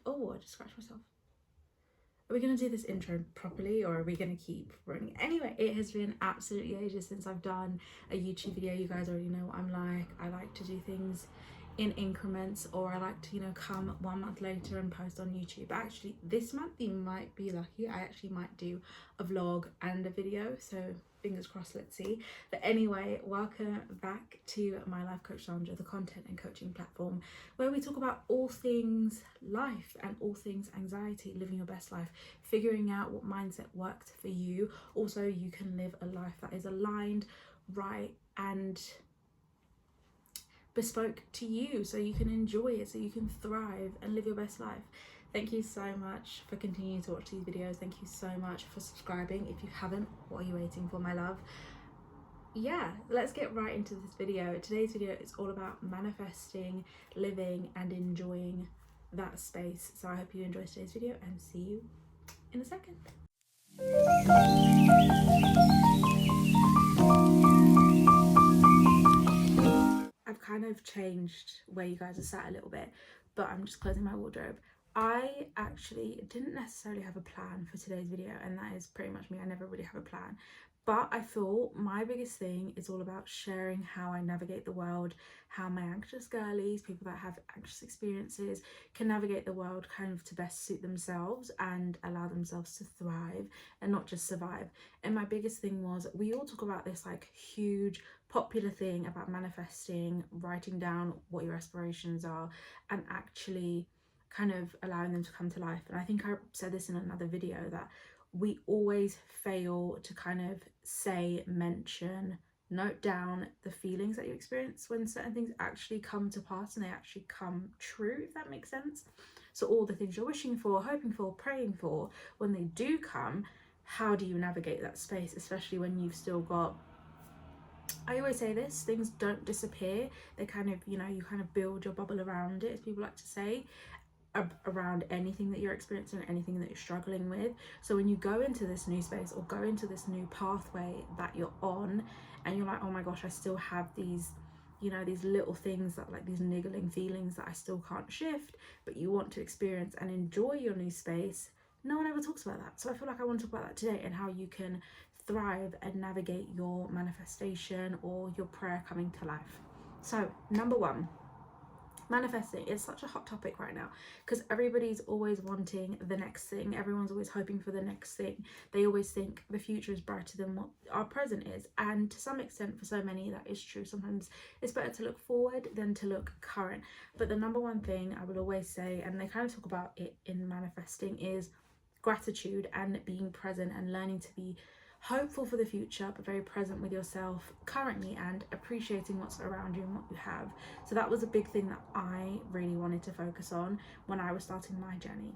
Oh, I just scratched myself. Are we going to do this intro properly, or are we going to keep running? Anyway, it has been absolutely ages since I've done a YouTube video. You guys already know what I'm like. I like to do things in increments, or I like to, come 1 month later and post on YouTube. Actually, this month you might be lucky. I actually might do a vlog and a video, so fingers crossed, let's see. But anyway, welcome back to My Life Coach Sandra, the content and coaching platform where we talk about all things life and all things anxiety, living your best life, figuring out what mindset worked for you. Also, you can live a life that is aligned, right, and bespoke to you, so you can enjoy it, so you can thrive and live your best life. Thank you so much for continuing to watch these videos. Thank you so much for subscribing. If you haven't, what are you waiting for, my love? Yeah, let's get right into this video. Today's video is all about manifesting, living and enjoying that space. So I hope you enjoy today's video and see you in a second. I've kind of changed where you guys are sat a little bit, but I'm just closing my wardrobe. I actually didn't necessarily have a plan for today's video, and that is pretty much me. I never really have a plan, but I thought my biggest thing is all about sharing how I navigate the world, how my anxious girlies, people that have anxious experiences, can navigate the world kind of to best suit themselves and allow themselves to thrive and not just survive. And my biggest thing was, we all talk about this like huge popular thing about manifesting, writing down what your aspirations are and actually kind of allowing them to come to life. And I think I said this in another video, that we always fail to kind of say, mention, note down the feelings that you experience when certain things actually come to pass and they actually come true, if that makes sense. So all the things you're wishing for, hoping for, praying for, when they do come, how do you navigate that space, especially when you've still got, I always say this, things don't disappear. They kind of, you kind of build your bubble around it, as people like to say, around anything that you're experiencing or anything that you're struggling with. So when you go into this new space or go into this new pathway that you're on and you're like, oh my gosh, I still have these, these little things that, like, these niggling feelings that I still can't shift, but you want to experience and enjoy your new space, no one ever talks about that. So I feel like I want to talk about that today, and how you can thrive and navigate your manifestation or your prayer coming to life. So number one, manifesting is such a hot topic right now because everybody's always wanting the next thing. Everyone's always hoping for the next thing. They always think the future is brighter than what our present is, and to some extent for so many that is true. Sometimes it's better to look forward than to look current. But the number one thing I would always say, and they kind of talk about it in manifesting, is gratitude and being present and learning to be hopeful for the future but very present with yourself currently and appreciating what's around you and what you have. So that was a big thing that I really wanted to focus on when I was starting my journey.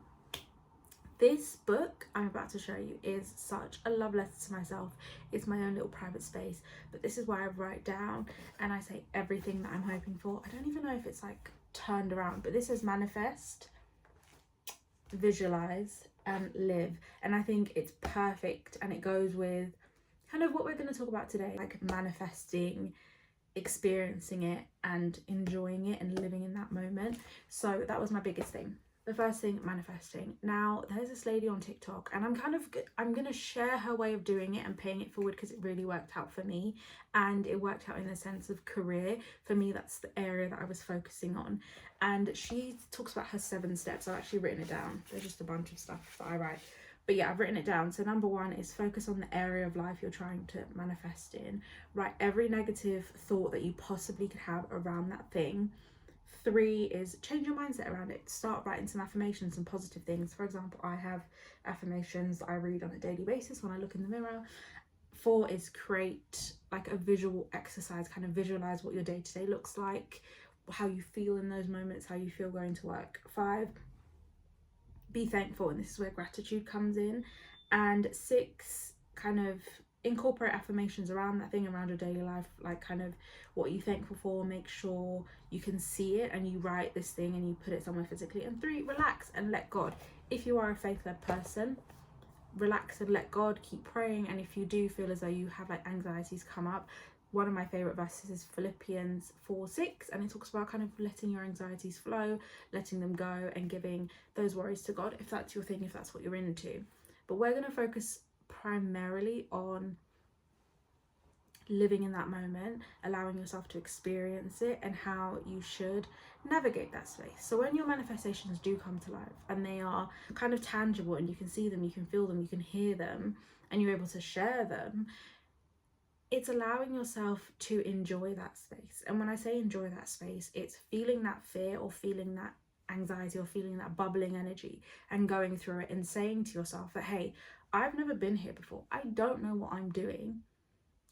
This book I'm about to show you is such a love letter to myself. It's my own little private space, but this is why I write down and I say everything that I'm hoping for. I don't even know if it's like turned around, but this says manifest, visualize and live, and I think it's perfect, and it goes with kind of what we're going to talk about today, like manifesting, experiencing it and enjoying it and living in that moment. So that was my biggest thing. The first thing, manifesting. Now there's this lady on TikTok, and I'm gonna share her way of doing it and paying it forward because it really worked out for me, and it worked out in the sense of career. For me, that's the area that I was focusing on, and she talks about her 7 steps. I've actually written it down. There's just a bunch of stuff that I write, but yeah, I've written it down. So number 1 is focus on the area of life you're trying to manifest in. Write every negative thought that you possibly could have around that thing. 3 is change your mindset around it. Start writing some affirmations and positive things. For example, I have affirmations that I read on a daily basis when I look in the mirror. 4 is create like a visual exercise, kind of visualize what your day-to-day looks like, how you feel in those moments, how you feel going to work. 5, be thankful, and this is where gratitude comes in. And 6, kind of incorporate affirmations around that thing, around your daily life, like kind of what you're thankful for. Make sure you can see it and you write this thing and you put it somewhere physically. And 3, relax and let God. If you are a faith-led person, relax and let God, keep praying. And if you do feel as though you have like anxieties come up, one of my favorite verses is Philippians 4:6, and it talks about kind of letting your anxieties flow, letting them go, and giving those worries to God if that's your thing, if that's what you're into. But we're going to focus primarily on living in that moment, allowing yourself to experience it, and how you should navigate that space. So when your manifestations do come to life and they are kind of tangible and you can see them, you can feel them, you can hear them, and you're able to share them, it's allowing yourself to enjoy that space. And when I say enjoy that space, it's feeling that fear or feeling that anxiety or feeling that bubbling energy and going through it and saying to yourself that, hey, I've never been here before. I don't know what I'm doing.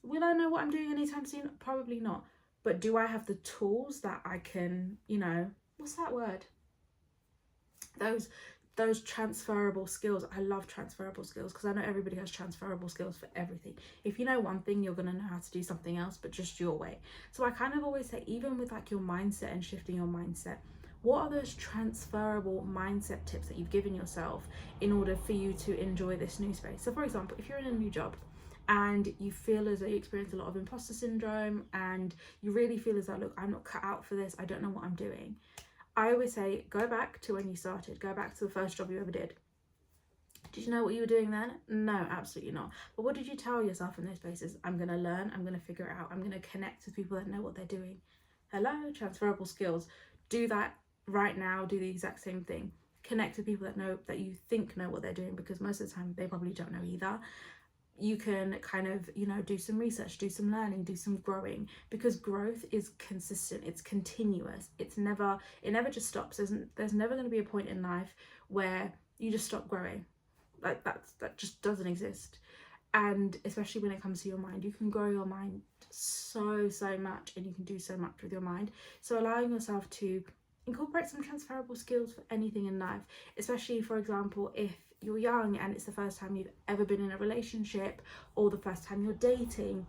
Will I know what I'm doing anytime soon? Probably not. But do I have the tools that I can, what's that word? Those transferable skills. I love transferable skills because I know everybody has transferable skills for everything. If you know one thing, you're going to know how to do something else, but just your way. So I kind of always say, even with like your mindset and shifting your mindset, what are those transferable mindset tips that you've given yourself in order for you to enjoy this new space? So for example, if you're in a new job and you feel as though you experience a lot of imposter syndrome and you really feel as though, look, I'm not cut out for this, I don't know what I'm doing, I always say, go back to when you started, go back to the first job you ever did. Did you know what you were doing then? No, absolutely not. But what did you tell yourself in those places? I'm going to learn, I'm going to figure it out, I'm going to connect with people that know what they're doing. Hello, transferable skills. Do that right now, do the exact same thing. Connect with people that you think know what they're doing, because most of the time they probably don't know either. You can kind of, do some research, do some learning, do some growing, because growth is consistent, it's continuous. It never just stops. There's never going to be a point in life where you just stop growing. Like that just doesn't exist. And especially when it comes to your mind, you can grow your mind so much, and you can do so much with your mind. So allowing yourself to incorporate some transferable skills for anything in life, especially, for example, if you're young and it's the first time you've ever been in a relationship or the first time you're dating.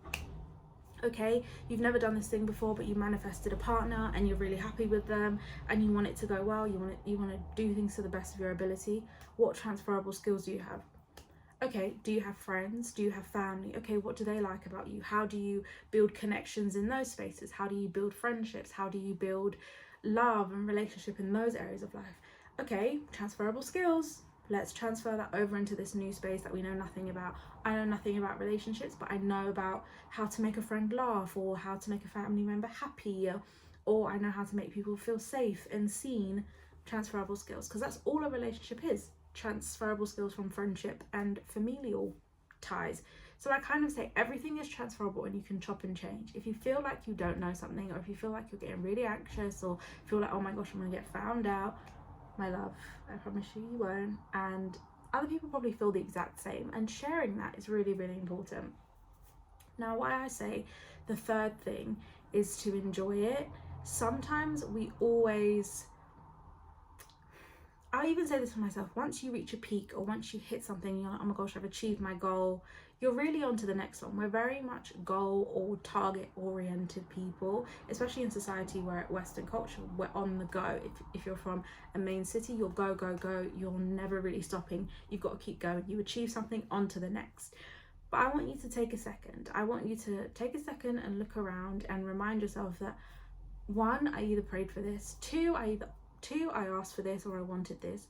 Okay, you've never done this thing before, but you manifested a partner and you're really happy with them and you want it to go well, you want to do things to the best of your ability. What transferable skills do you have? Okay, do you have friends? Do you have family? Okay, what do they like about you? How do you build connections in those spaces? How do you build friendships? How do you build love and relationship in those areas of life? Okay, transferable skills. Let's transfer that over into this new space that we know nothing about. I know nothing about relationships, but I know about how to make a friend laugh, or how to make a family member happy, or I know how to make people feel safe and seen. Transferable skills, because that's all a relationship is. Transferable skills from friendship and familial ties. So I kind of say everything is transferable and you can chop and change. If you feel like you don't know something, or if you feel like you're getting really anxious, or feel like, oh my gosh, I'm gonna get found out, my love, I promise you won't. And other people probably feel the exact same, and sharing that is really, really important. Now, why I say the third thing is to enjoy it. Sometimes I even say this for myself, once you reach a peak or once you hit something, you're like, oh my gosh, I've achieved my goal, you're really on to the next one. We're very much goal or target oriented people, especially in society where Western culture, we're on the go. If you're from a main city, you'll go, you're never really stopping. You've got to keep going. You achieve something, on to the next. But I want you to take a second. I want you to take a second and look around and remind yourself that, one, I either prayed for this, two, I asked for this or I wanted this,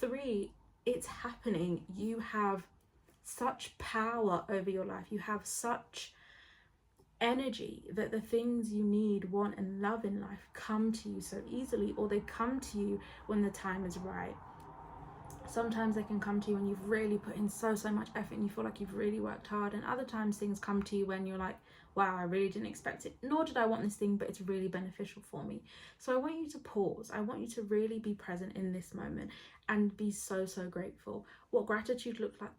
three, it's happening. You have such power over your life. You have such energy that the things you need, want, and love in life come to you so easily, or they come to you when the time is right. Sometimes they can come to you when you've really put in so much effort and you feel like you've really worked hard, and other times things come to you when you're like, wow, I really didn't expect it, nor did I want this thing, but it's really beneficial for me. So I want you to pause. I want you to really be present in this moment and be so grateful. What gratitude looks like,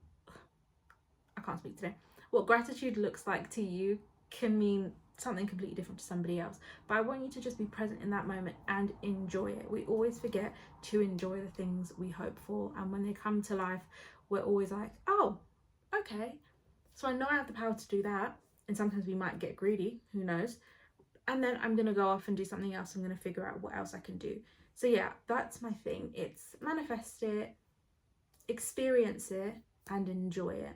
I can't speak today. What gratitude looks like to you can mean something completely different to somebody else, but I want you to just be present in that moment and enjoy it. We always forget to enjoy the things we hope for, and when they come to life, we're always like, oh, okay, so I know I have the power to do that. And sometimes we might get greedy, who knows, and then I'm gonna go off and do something else. I'm gonna figure out what else I can do. So yeah, that's my thing. It's manifest it, experience it, and enjoy it.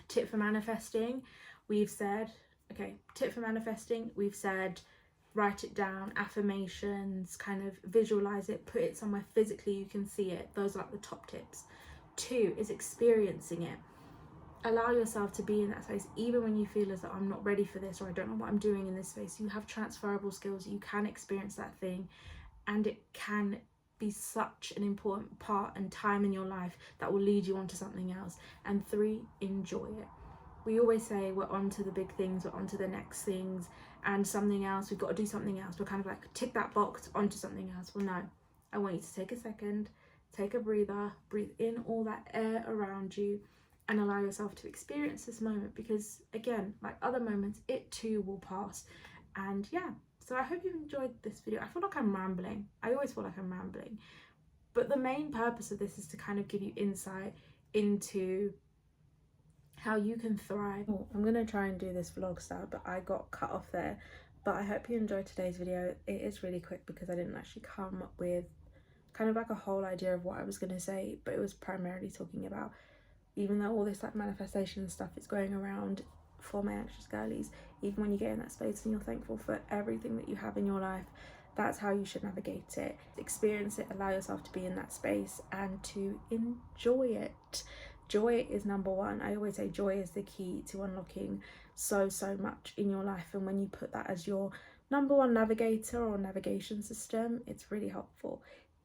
Tip for manifesting, we've said Okay, tip for manifesting, we've said write it down, affirmations, kind of visualize it, put it somewhere physically you can see it. Those are like the top tips. 2 is experiencing it. Allow yourself to be in that space even when you feel as though I'm not ready for this, or I don't know what I'm doing in this space. You have transferable skills, you can experience that thing, and it can be such an important part and time in your life that will lead you on to something else. And 3, enjoy it. We always say we're on to the big things, we're on to the next things, and something else, we've got to do something else. We're kind of like, tick that box, onto something else. Well, no, I want you to take a second, take a breather, breathe in all that air around you, and allow yourself to experience this moment, because again, like other moments, it too will pass. And yeah, so I hope you've enjoyed this video. I feel like I'm rambling. I always feel like I'm rambling. But the main purpose of this is to kind of give you insight into how you can thrive. Oh, I'm gonna try and do this vlog style, but I got cut off there. But I hope you enjoyed today's video. It is really quick because I didn't actually come up with kind of like a whole idea of what I was gonna say, but it was primarily talking about, even though all this like manifestation and stuff is going around for my anxious girlies, even when you get in that space and you're thankful for everything that you have in your life, that's how you should navigate it. Experience it, allow yourself to be in that space and to enjoy it. Joy is number one. I always say joy is the key to unlocking so much in your life, and when you put that as your number one navigator or navigation system, it's really helpful.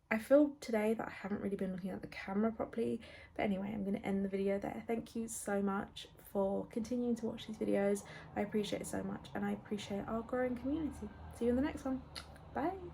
I feel today that I haven't really been looking at the camera properly, but anyway, I'm going to end the video there. Thank you so much for continuing to watch these videos. I appreciate it so much, and I appreciate our growing community. See you in the next one. Bye.